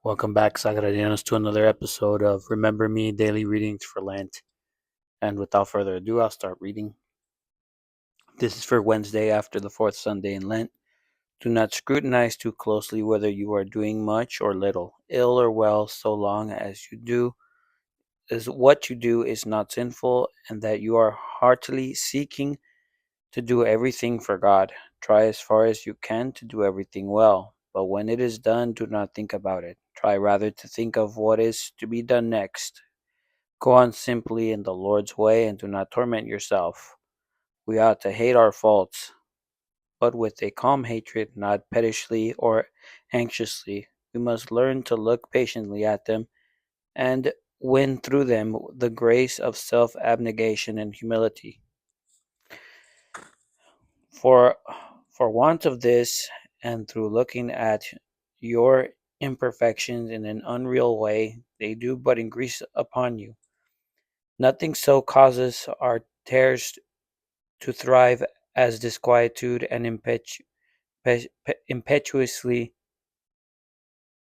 Welcome back, Sagradianos, to another episode of Remember Me Daily Readings for Lent. And without further ado, I'll start reading. This is for Wednesday after the fourth Sunday in Lent. Do not scrutinize too closely whether you are doing much or little, ill or well, so long as you do is what you do is not sinful, and that you are heartily seeking to do everything for God. Try as far as you can to do everything well, but when it is done, do not think about it. Try rather to think of what is to be done next. Go on simply in the Lord's way and do not torment yourself. We ought to hate our faults, but with a calm hatred, not pettishly or anxiously. We must learn to look patiently at them and win through them the grace of self abnegation and humility. For for want of this, and through looking at your imperfections in an unreal way, they do but increase upon you. Nothing so causes our tares to thrive as disquietude and impetuously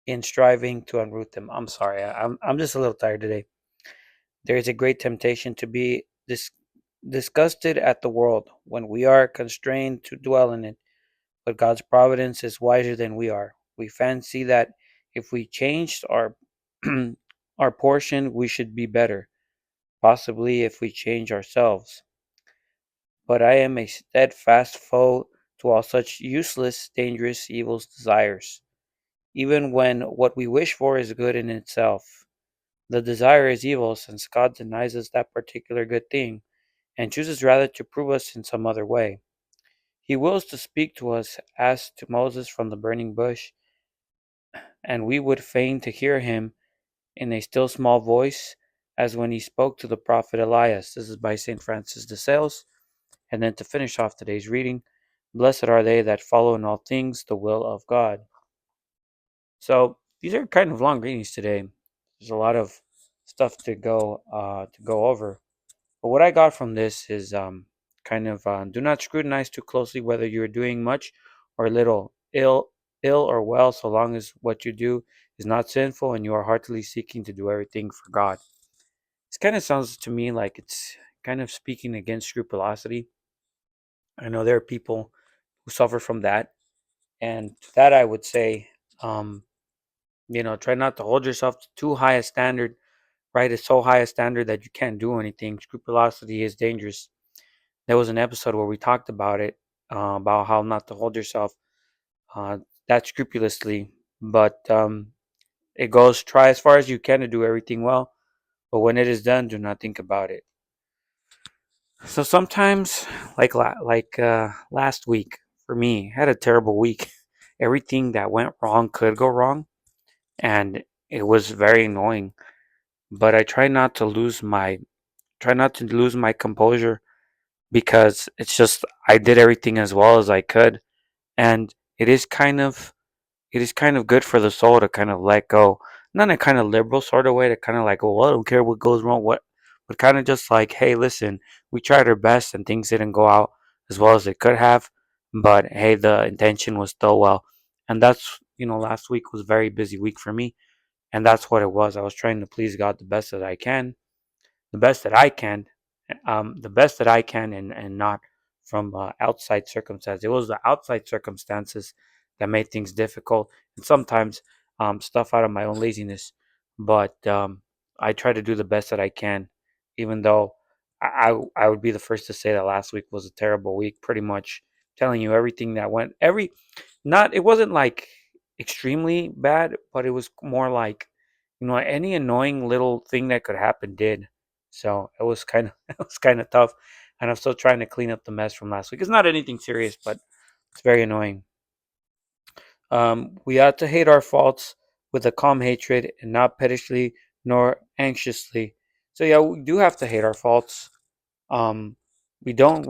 in striving to unroot them. I'm sorry, I'm just a little tired today. There is a great temptation to be disgusted at the world when we are constrained to dwell in it, but God's providence is wiser than we are. We fancy that if we changed our our portion, we should be better. Possibly if we change ourselves. But I am a steadfast foe to all such useless, dangerous, evil desires, even when what we wish for is good in itself. The desire is evil, since God denies us that particular good thing, and chooses rather to prove us in some other way. He wills to speak to us as to Moses from the burning bush, and we would fain to hear him in a still small voice, as when he spoke to the prophet Elias. This is by St. Francis de Sales. And then to finish off today's reading, blessed are they that follow in all things the will of God. So these are kind of long readings today. There's a lot of stuff to go over. But what I got from this is do not scrutinize too closely whether you're doing much or little, ill or well, so long as what you do is not sinful and you are heartily seeking to do everything for God. This kind of sounds to me like it's kind of speaking against scrupulosity. I know there are people who suffer from that, and to that I would say, um, try not to hold yourself to too high a standard. Right, it's so high a standard that you can't do anything. Scrupulosity is dangerous. There was an episode where we talked about it, about how not to hold yourself uh, that scrupulously, but it goes try as far as you can to do everything well, but when it is done, do not think about it. So sometimes, last week for me, I had a terrible week. Everything that went wrong could go wrong, and it was very annoying. But I try not to lose my composure, because it's just I did everything as well as I could, and it is kind of it is kind of good for the soul to kind of let go, not in a kind of liberal sort of way to kind of like, well, I don't care what goes wrong, what, but kind of just like, hey, listen, we tried our best and things didn't go out as well as they could have, but hey, the intention was still well, and that's last week was a very busy week for me, and that's what it was. I was trying to please God the best that I can, the best that I can, and not from outside circumstances. It was the outside circumstances that made things difficult, and sometimes stuff out of my own laziness. But I try to do the best that I can, even though I would be the first to say that last week was a terrible week. Pretty much telling you everything that went every not it wasn't like extremely bad, but it was more like any annoying little thing that could happen did. So it was kind of it was kind of tough, and I'm still trying to clean up the mess from last week. It's not anything serious, but it's very annoying. We ought to hate our faults with a calm hatred, and not pettishly nor anxiously. So yeah, we do have to hate our faults. We don't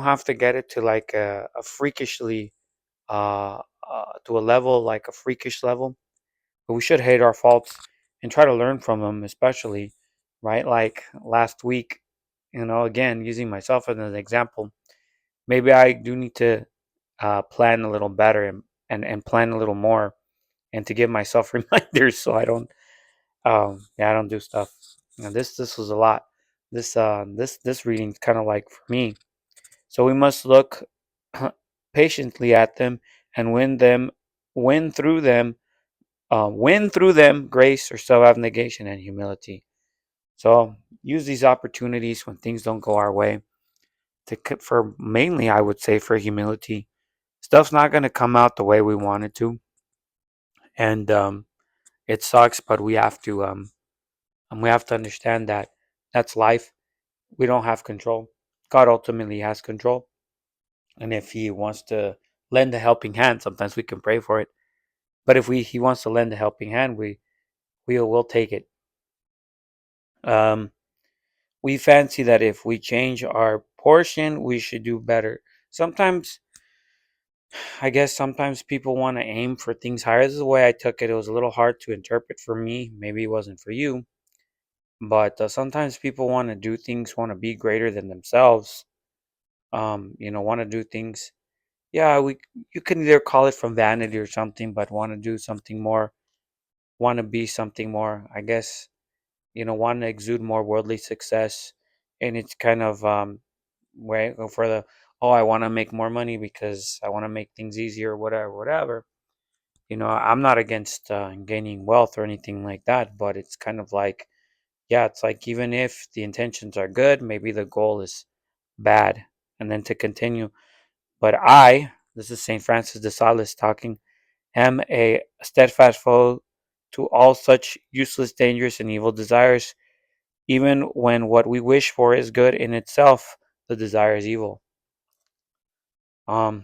have to get it to like a freakishly to a level like a freakish level, but we should hate our faults and try to learn from them, especially right like last week. Again, using myself as an example, maybe I do need to plan a little better, and plan a little more, and to give myself reminders so I don't yeah, I don't do stuff. And this was a lot. This reading's kind of like for me. So we must look patiently at them and win through them grace or self-abnegation and humility. So use these opportunities when things don't go our way for mainly, I would say, for humility. Stuff's not going to come out the way we want it to, and it sucks, but we have to understand that that's life. We don't have control. God ultimately has control, and if He wants to lend a helping hand, sometimes we can pray for it. But if He wants to lend a helping hand, we will take it. Um, we fancy that if we change our portion, we should do better. Sometimes, I guess, sometimes people want to aim for things higher. This is the way I took it. It was a little hard to interpret for me. Maybe it wasn't for you, but sometimes people want to do things, want to be greater than themselves. Want to do things. Yeah, we you can either call it from vanity or something, but want to do something more, want to be something more. I guess want to exude more worldly success, and it's kind of way go for the I want to make more money because I want to make things easier, whatever, whatever. I'm not against gaining wealth or anything like that, but it's kind of like, yeah, it's like even if the intentions are good, maybe the goal is bad, and then to continue. But this is Saint Francis de Sales talking, am a steadfast foe to all such useless, dangerous, and evil desires. Even when what we wish for is good in itself, the desire is evil. Um,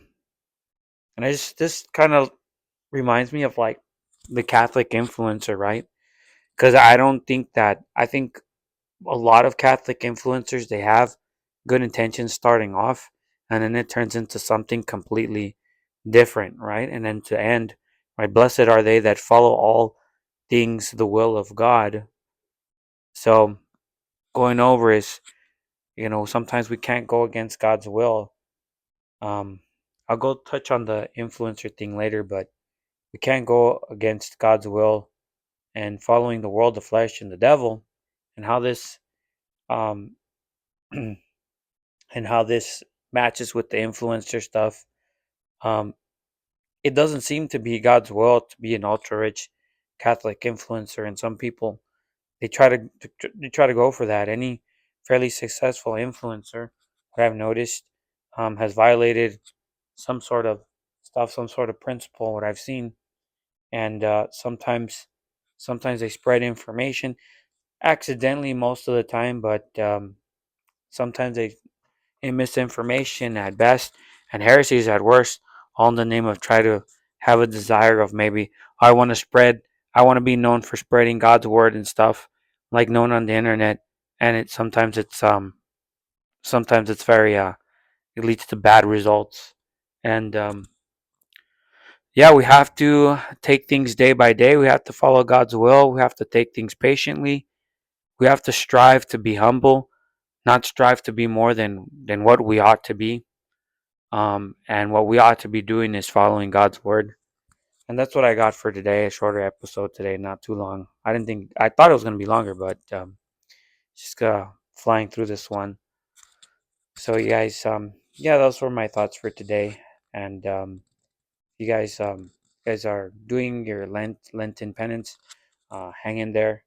and this kind of reminds me of like the Catholic influencer, right? Because I think a lot of Catholic influencers, they have good intentions starting off, and then it turns into something completely different, right? And then to end, right? Blessed are they that follow all things the will of God. So going over is, sometimes we can't go against God's will. Um, I'll go touch on the influencer thing later, but we can't go against God's will and following the world, the flesh, and the devil, and how this um, and how this matches with the influencer stuff. Um, it doesn't seem to be God's will to be an ultra rich Catholic influencer, and some people they try to go for that. Any fairly successful influencer, what I've noticed, has violated some sort of stuff, some sort of principle. What I've seen, and sometimes they spread information accidentally most of the time, but sometimes they misinformation at best and heresies at worst, all in the name of try to have a desire of maybe I want to I want to be known for spreading God's word and stuff, like known on the internet, and sometimes it's very it leads to bad results, and yeah, we have to take things day by day. We have to follow God's will. We have to take things patiently. We have to strive to be humble, not strive to be more than what we ought to be. And what we ought to be doing is following God's word. And that's what I got for today. A shorter episode today, not too long. I thought it was going to be longer, but just flying through this one. So, you guys, yeah, those were my thoughts for today. And you guys are doing your Lenten penance, hang in there.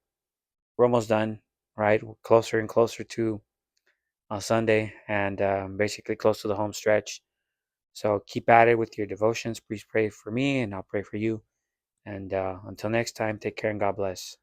We're almost done, right? We're closer and closer to Sunday, and basically close to the home stretch. So keep at it with your devotions. Please pray for me, and I'll pray for you. And until next time, take care and God bless.